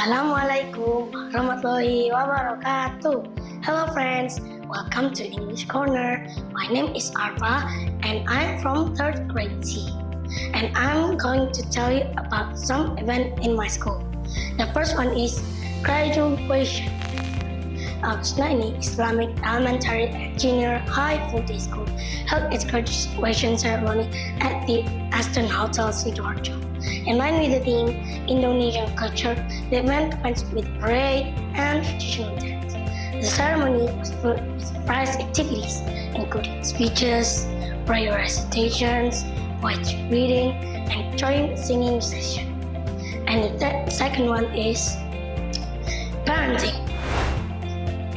Assalamualaikum warahmatullahi wabarakatuh. Hello friends, welcome to English Corner. My name is Arfa and I'm from 3rd grade C. And I'm going to tell you about some event in my school. The first one is graduation. Al-Chusnaini Islamic Elementary and Junior High Full Day School held its graduation ceremony at the Aston Hotel Sidoarjo. In line with the theme Indonesian culture, the event commenced with parade and traditional dance. The ceremony was full with various activities, including speeches, prayer recitations, poetry reading, and joint singing session. And the second one is parenting.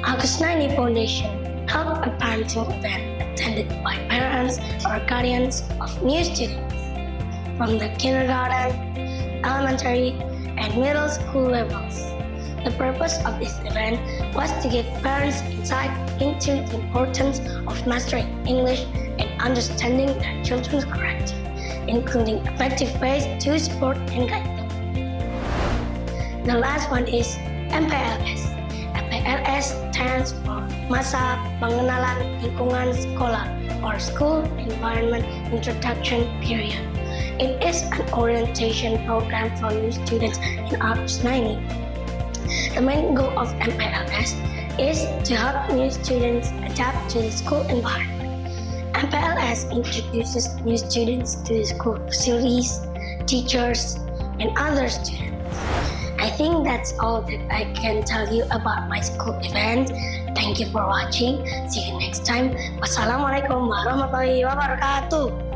Al-Chusnaini Foundation held a parenting event attended by parents or guardians of new students from the kindergarten, elementary, and middle school levels. The purpose of this event was to give parents insight into the importance of mastering English and understanding their children's character, including effective ways to support and guide them. The last one is MPLS. MPLS stands for Masa Pengenalan Lingkungan Sekolah or School Environment Introduction Period. It is an orientation program for new students in Al-Chusnaini. The main goal of MPLS is to help new students adapt to the school environment. MPLS introduces new students to the school facilities, teachers, and other students. I think that's all that I can tell you about my school event. Thank you for watching. See you next time. Wassalamualaikum warahmatullahi wabarakatuh.